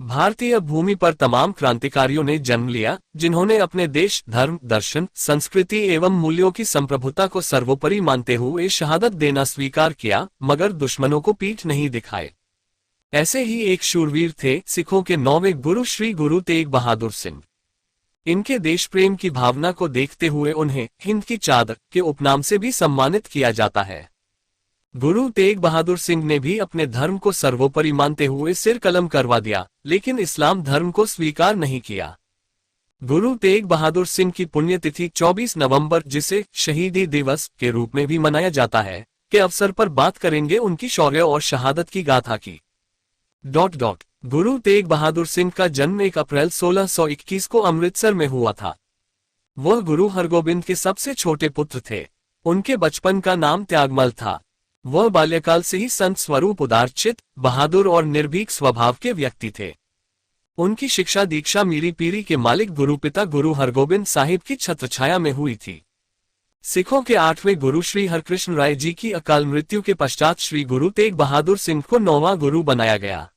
भारतीय भूमि पर तमाम क्रांतिकारियों ने जन्म लिया, जिन्होंने अपने देश, धर्म, दर्शन, संस्कृति एवं मूल्यों की संप्रभुता को सर्वोपरि मानते हुए शहादत देना स्वीकार किया, मगर दुश्मनों को पीठ नहीं दिखाए। ऐसे ही एक शूरवीर थे सिखों के 9वें गुरु श्री गुरु तेग बहादुर सिंह। इनके देश प्रेम की भावना को देखते हुए उन्हें हिंद की चादर के उपनाम से भी सम्मानित किया जाता है। गुरु तेग बहादुर सिंह ने भी अपने धर्म को सर्वोपरि मानते हुए सिर कलम करवा दिया, लेकिन इस्लाम धर्म को स्वीकार नहीं किया। गुरु तेग बहादुर सिंह की पुण्यतिथि 24 नवंबर, जिसे शहीदी दिवस के रूप में भी मनाया जाता है, के अवसर पर बात करेंगे उनकी शौर्य और शहादत की गाथा की। गुरु तेग बहादुर सिंह का जन्म 1 अप्रैल 1621 को अमृतसर में हुआ था। वह गुरु हरगोबिंद के सबसे छोटे पुत्र थे। उनके बचपन का नाम त्यागमल था। वह बाल्यकाल से ही संत स्वरूप, उदारचित, बहादुर और निर्भीक स्वभाव के व्यक्ति थे। उनकी शिक्षा दीक्षा मीरी पीरी के मालिक गुरुपिता गुरु हरगोबिंद साहिब की छत्रछाया में हुई थी। सिखों के 8वें गुरु श्री हरकृष्ण राय जी की अकाल मृत्यु के पश्चात श्री गुरु तेग बहादुर सिंह को 9वां गुरु बनाया गया।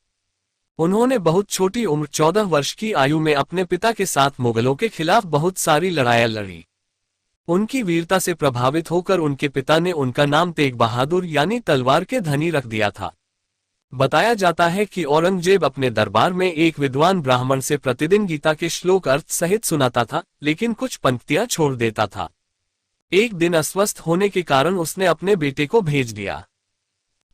उन्होंने बहुत छोटी उम्र 14 वर्ष की आयु में अपने पिता के साथ मुगलों के खिलाफ बहुत सारी लड़ाइयां लड़ी। उनकी वीरता से प्रभावित होकर उनके पिता ने उनका नाम तेग बहादुर यानी तलवार के धनी रख दिया था। बताया जाता है कि औरंगजेब अपने दरबार में एक विद्वान ब्राह्मण से प्रतिदिन गीता के श्लोक अर्थ सहित सुनाता था, लेकिन कुछ पंक्तियां छोड़ देता था। एक दिन अस्वस्थ होने के कारण उसने अपने बेटे को भेज दिया।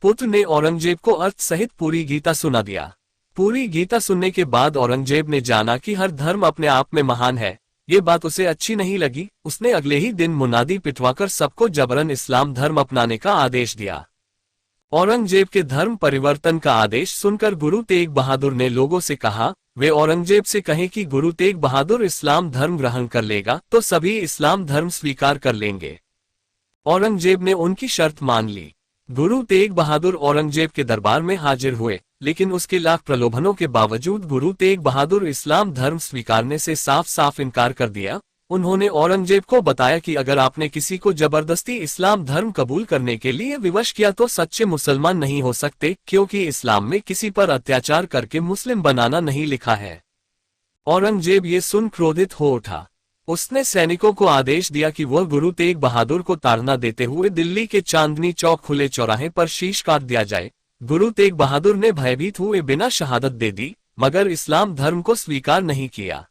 पुत्र ने औरंगजेब को अर्थ सहित पूरी गीता सुना दिया। पूरी गीता सुनने के बाद औरंगजेब ने जाना कि हर धर्म अपने आप में महान है। ये बात उसे अच्छी नहीं लगी। उसने अगले ही दिन मुनादी पिटवाकर सबको जबरन इस्लाम धर्म अपनाने का आदेश दिया। औरंगजेब के धर्म परिवर्तन का आदेश सुनकर गुरु तेग बहादुर ने लोगों से कहा, वे औरंगजेब से कहें कि गुरु तेग बहादुर इस्लाम धर्म ग्रहण कर लेगा तो सभी इस्लाम धर्म स्वीकार कर लेंगे। औरंगजेब ने उनकी शर्त मान ली। गुरु तेग बहादुर औरंगजेब के दरबार में हाजिर हुए, लेकिन उसके लाख प्रलोभनों के बावजूद गुरु तेग बहादुर इस्लाम धर्म स्वीकारने से साफ साफ इनकार कर दिया। उन्होंने औरंगजेब को बताया कि अगर आपने किसी को जबरदस्ती इस्लाम धर्म कबूल करने के लिए विवश किया तो सच्चे मुसलमान नहीं हो सकते, क्योंकि इस्लाम में किसी पर अत्याचार करके मुस्लिम बनाना नहीं लिखा है। औरंगजेब ये सुन क्रोधित हो उठा। उसने सैनिकों को आदेश दिया कि वह गुरु तेग बहादुर को ताड़ना देते हुए दिल्ली के चांदनी चौक खुले चौराहे पर शीश काट दिया जाए। गुरु तेग बहादुर ने भयभीत हुए बिना शहादत दे दी, मगर इस्लाम धर्म को स्वीकार नहीं किया।